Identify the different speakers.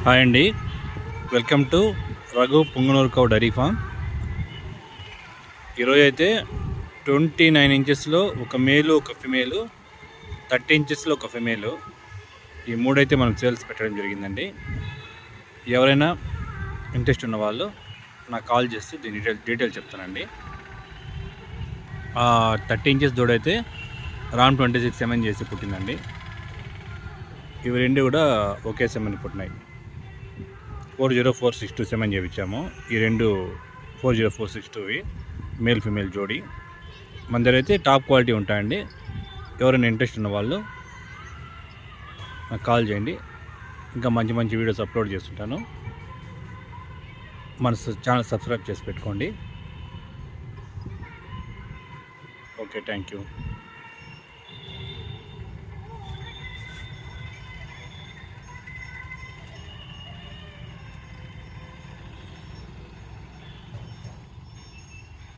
Speaker 1: Hi అండి, welcome to Raghu Punganur cow dairy farm. ఈరోజు అయితే 29 ఇంచెస్లో ఒక మేలు ఒక ఫిమేలు, 30 ఇంచెస్లో ఒక ఫిమేలు, ఈ మూడైతే మనం సేల్స్ పెట్టడం జరిగిందండి. ఎవరైనా ఇంట్రెస్ట్ ఉన్న వాళ్ళు నాకు కాల్ చేస్తే దీని డీటెయిల్ చెప్తానండి. 30 ఇంచెస్ దూడైతే అరౌండ్ 26 సెమెన్ చేసి పుట్టిందండి. ఇవి రెండు కూడా ఒకే సెమెన్ పుట్టినాయి. 40462 సెమెన్ చేయించాము. ఈ రెండు 40462వి మేల్ ఫిమేల్ జోడీ. మన దగ్గర అయితే టాప్ క్వాలిటీ ఉంటాయండి. ఎవరైనా ఇంట్రెస్ట్ ఉన్న వాళ్ళు నాకు కాల్ చేయండి. ఇంకా మంచి మంచి వీడియోస్ అప్లోడ్ చేస్తుంటాను. మన ఛానల్ సబ్స్క్రైబ్ చేసి పెట్టుకోండి. Okay, thank you.